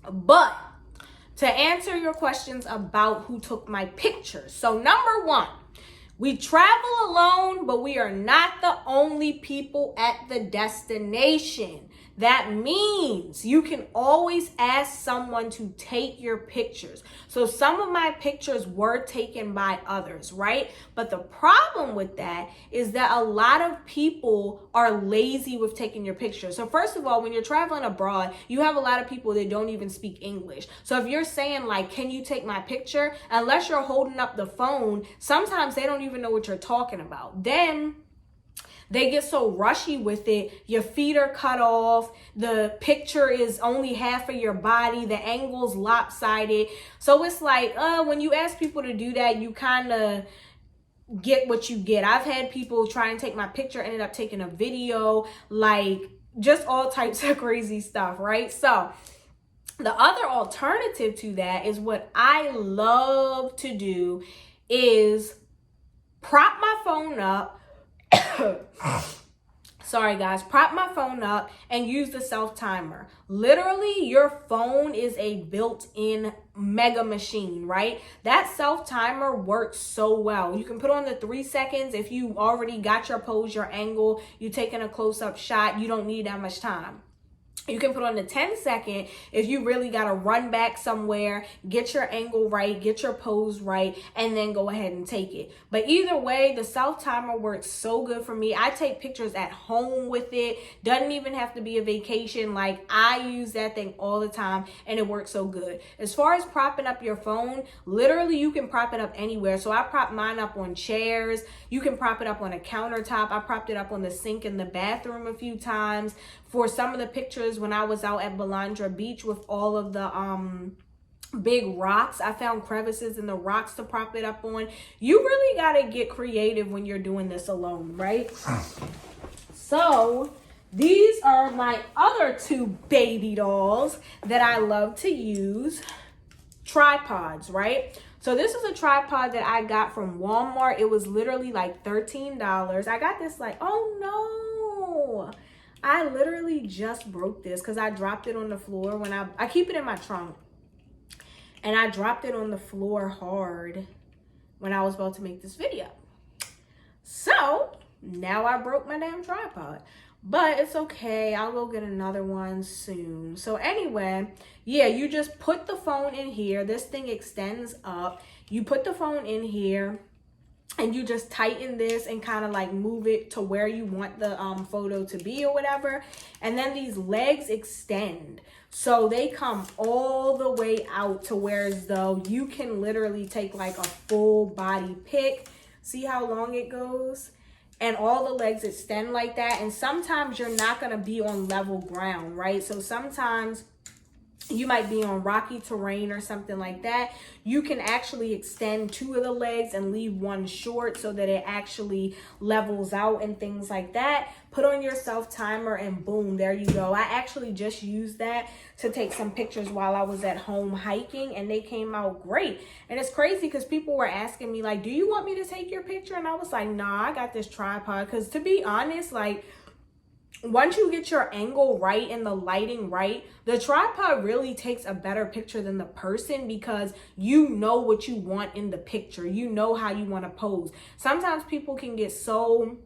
But to answer your questions about who took my pictures. So number one, we travel alone, but we are not the only people at the destination. That means you can always ask someone to take your pictures. So some of my pictures were taken by others, right? But the problem with that is that a lot of people are lazy with taking your pictures. So first of all, when you're traveling abroad, you have a lot of people that don't even speak English. So if you're saying like, can you take my picture? Unless you're holding up the phone, sometimes they don't even know what you're talking about. Then they get so rushy with it. Your feet are cut off. The picture is only half of your body. The angle's lopsided. So it's like, when you ask people to do that, you kind of get what you get. I've had people try and take my picture, ended up taking a video, like just all types of crazy stuff, right? So the other alternative to that is what I love to do is prop my phone up. Sorry guys, prop my phone up and use the self timer. Literally, your phone is a built-in mega machine, right? That self timer works so well. You can put on the 3 seconds. If you already got your pose, your angle, you taking a close-up shot, you don't need that much time. You can put on the 10-second if you really got to run back somewhere, get your angle right, get your pose right, and then go ahead and take it. But either way, the self-timer works so good for me. I take pictures at home with it. Doesn't even have to be a vacation. Like, I use that thing all the time, and it works so good. As far as propping up your phone, literally you can prop it up anywhere. So I prop mine up on chairs. You can prop it up on a countertop. I propped it up on the sink in the bathroom a few times. For some of the pictures when I was out at Balandra Beach with all of the big rocks, I found crevices in the rocks to prop it up on. You really got to get creative when you're doing this alone, right? So these are my other two baby dolls that I love to use. Tripods, right? So this is a tripod that I got from Walmart. It was literally like $13. I got this like, oh no, I literally just broke this because I dropped it on the floor when I keep it in my trunk. And I dropped it on the floor hard when I was about to make this video. So now I broke my damn tripod. But it's okay. I'll go get another one soon. So anyway, yeah, you just put the phone in here. This thing extends up. You put the phone in here. And you just tighten this and kind of like move it to where you want the photo to be or whatever. And then these legs extend. So they come all the way out to where as though you can literally take like a full body pic. See how long it goes? And all the legs extend like that. And sometimes you're not going to be on level ground, right? So sometimes you might be on rocky terrain or something like that, you can actually extend 2 of the legs and leave 1 short so that it actually levels out and things like that. Put on your self timer and boom, there you go. I actually just used that to take some pictures while I was at home hiking, and they came out great. And it's crazy because people were asking me like, do you want me to take your picture? And I was like, nah, I got this tripod. Because to be honest, like, once you get your angle right and the lighting right, the tripod really takes a better picture than the person, because you know what you want in the picture. You know how you want to pose. Sometimes people can get so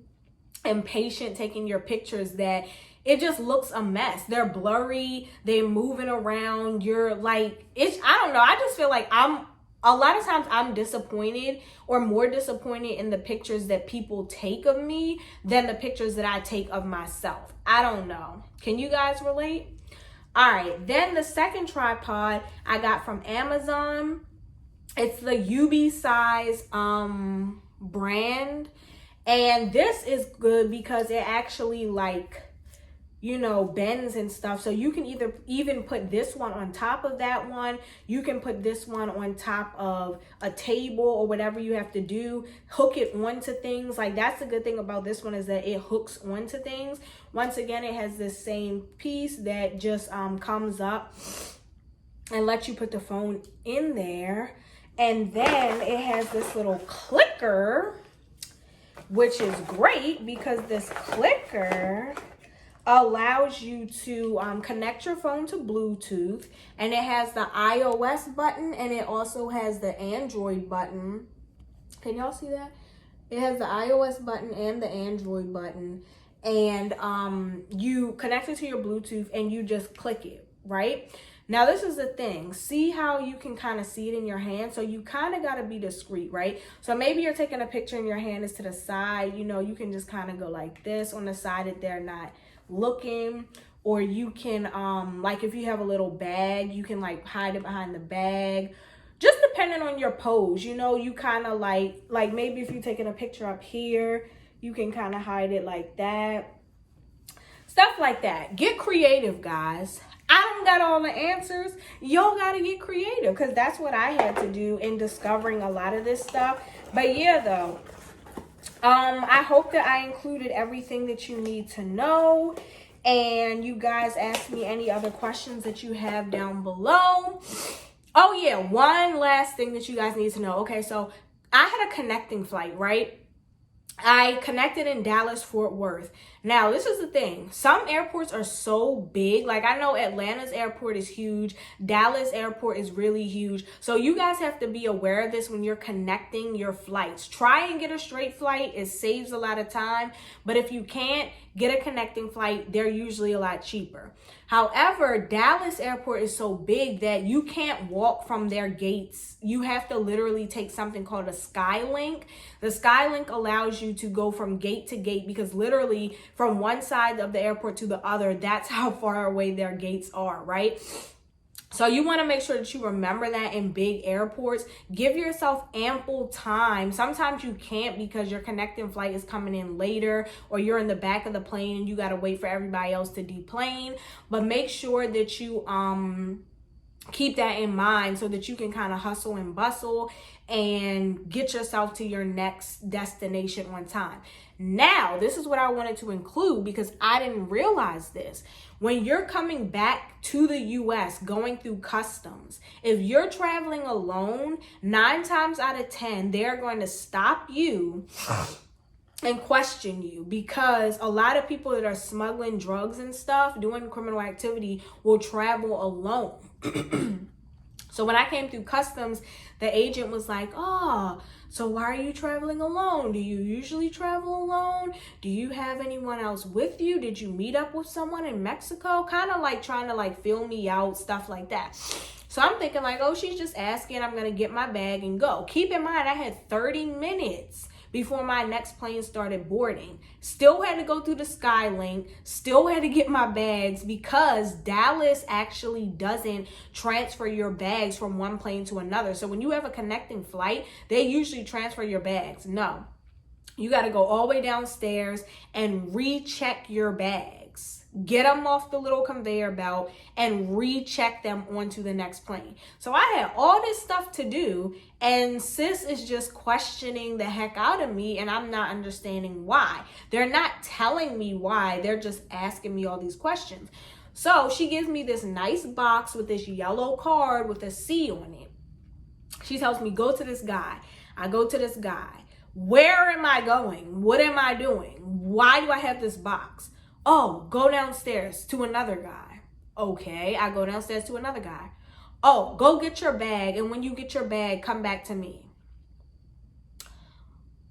impatient taking your pictures that it just looks a mess. They're blurry, they're moving around. You're like, I don't know. I just feel like a lot of times I'm disappointed, or more disappointed in the pictures that people take of me than the pictures that I take of myself. I don't know. Can you guys relate? All right. Then the second tripod I got from Amazon. It's the UB size brand. And this is good because it actually, like, you know, bends and stuff. So you can even put this one on top of that one. You can put this one on top of a table or whatever you have to do. Hook it onto things. Like, that's the good thing about this one, is that it hooks onto things. Once again, it has this same piece that just comes up and lets you put the phone in there. And then it has this little clicker, which is great because this clicker allows you to connect your phone to Bluetooth, and it has the iOS button and it also has the Android button. Can y'all see that? It has the iOS button and the Android button, and you connect it to your Bluetooth and you just click it, right? Now, this is the thing. See how you can kind of see it in your hand? So you kind of got to be discreet, right? So maybe you're taking a picture and your hand is to the side. You know, you can just kind of go like this on the side if they're not looking. Or you can, like if you have a little bag, you can like hide it behind the bag. Just depending on your pose, you know, you kind of like maybe if you're taking a picture up here, you can kind of hide it like that. Stuff like that. Get creative, guys. I don't got all the answers. Y'all got to get creative, because that's what I had to do in discovering a lot of this stuff. But yeah, though, I hope that I included everything that you need to know. And you guys ask me any other questions that you have down below. Oh yeah, one last thing that you guys need to know. Okay, so I had a connecting flight, right? I connected in Dallas, Fort Worth. Now, this is the thing. Some airports are so big. Like, I know Atlanta's airport is huge. Dallas airport is really huge. So you guys have to be aware of this when you're connecting your flights. Try and get a straight flight. It saves a lot of time. But if you can't, get a connecting flight. They're usually a lot cheaper. However, Dallas airport is so big that you can't walk from their gates. You have to literally take something called a Skylink. The Skylink allows you to go from gate to gate, because literally from one side of the airport to the other, that's how far away their gates are, right? So you want to make sure that you remember that in big airports. Give yourself ample time. Sometimes you can't because your connecting flight is coming in later, or you're in the back of the plane and you got to wait for everybody else to deplane. But make sure that you keep that in mind so that you can kind of hustle and bustle and get yourself to your next destination on time. Now, this is what I wanted to include because I didn't realize this. When you're coming back to the US, going through customs, if you're traveling alone, 9 times out of 10, they're going to stop you and question you, because a lot of people that are smuggling drugs and stuff, doing criminal activity, will travel alone. So when I came through customs, the agent was like, oh, so why are you traveling alone? Do you usually travel alone? Do you have anyone else with you? Did you meet up with someone in Mexico? Kind of like trying to like fill me out, stuff like that. So I'm thinking like, oh, she's just asking. I'm going to get my bag and go. Keep in mind, I had 30 minutes before my next plane started boarding. Still had to go through the Skylink. Still had to get my bags, because Dallas actually doesn't transfer your bags from one plane to another. So when you have a connecting flight, they usually transfer your bags. No, you got to go all the way downstairs and recheck your bags. get them off the little conveyor belt, and recheck them onto the next plane. So I had all this stuff to do, and sis is just questioning the heck out of me, and I'm not understanding why. They're not telling me why. They're just asking me all these questions. So she gives me this nice box with this yellow card with a C on it. She tells me, go to this guy. I go to this guy. Where am I going? What am I doing? Why do I have this box? Oh, go downstairs to another guy. Okay, I go downstairs to another guy. Oh, go get your bag, and when you get your bag, come back to me.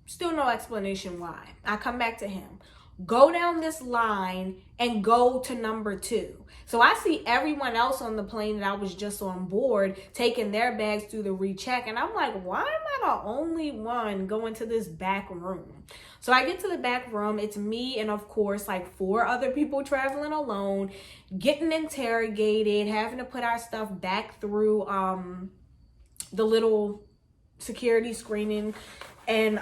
Still no explanation why. I come back to him. Go down this line and go to number 2. So I see everyone else on the plane that I was just on board taking their bags through the recheck. And I'm like, why am I the only one going to this back room? So I get to the back room. It's me and, of course, like 4 other people traveling alone, getting interrogated, having to put our stuff back through the little security screening and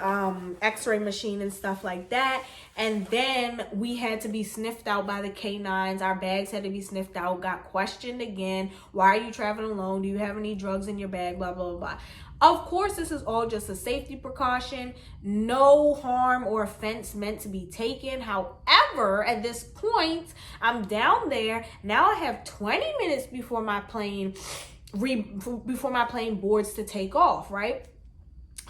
x-ray machine and stuff like that. And then we had to be sniffed out by the canines. Our bags had to be sniffed out, got questioned again. Why are you traveling alone? Do you have any drugs in your bag? Blah, blah, blah. Of course, this is all just a safety precaution. No harm or offense meant to be taken. However, at this point, I'm down there. Now I have 20 minutes before my plane boards to take off, right?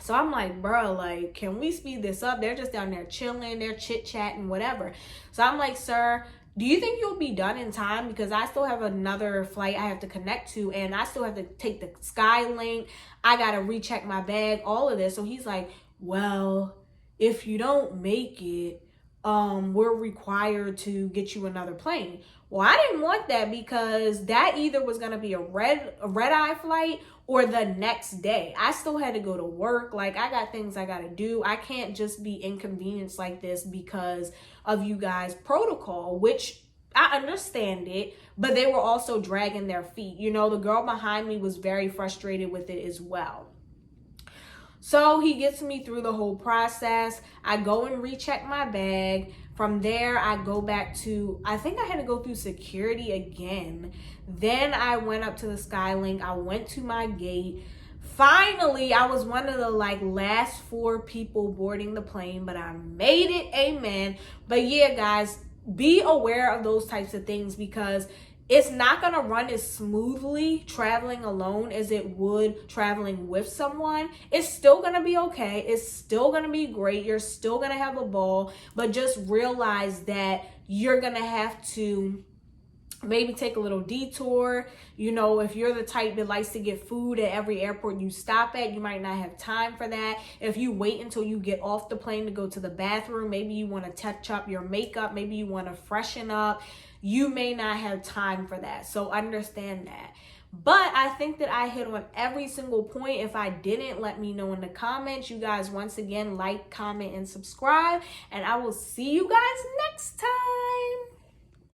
So I'm like, bro, like, can we speed this up? They're just down there chilling, they're chit-chatting, whatever. So I'm like, sir, do you think you'll be done in time? Because I still have another flight I have to connect to, and I still have to take the Skylink. I got to recheck my bag, all of this. So he's like, well, if you don't make it, we're required to get you another plane. Well, I didn't want that, because that either was going to be a red-eye flight or the next day. I still had to go to work. Like, I got things I got to do. I can't just be inconvenienced like this because of you guys' protocol, which I understand it, but they were also dragging their feet. You know, the girl behind me was very frustrated with it as well. So he gets me through the whole process. I go and recheck my bag. From there, I go back to, I think I had to go through security again. Then I went up to the Skylink. I went to my gate. Finally, I was one of the last 4 people boarding the plane, but I made it, amen. But yeah, guys, be aware of those types of things, because it's not going to run as smoothly traveling alone as it would traveling with someone. It's still going to be okay. It's still going to be great. You're still going to have a ball, but just realize that you're going to have to maybe take a little detour. You know, if you're the type that likes to get food at every airport you stop at, you might not have time for that. If you wait until you get off the plane to go to the bathroom, maybe you want to touch up your makeup, maybe you want to freshen up, you may not have time for that. So understand that. But I think that I hit on every single point. If I didn't, let me know in the comments. You guys, once again, like, comment, and subscribe. And I will see you guys next time.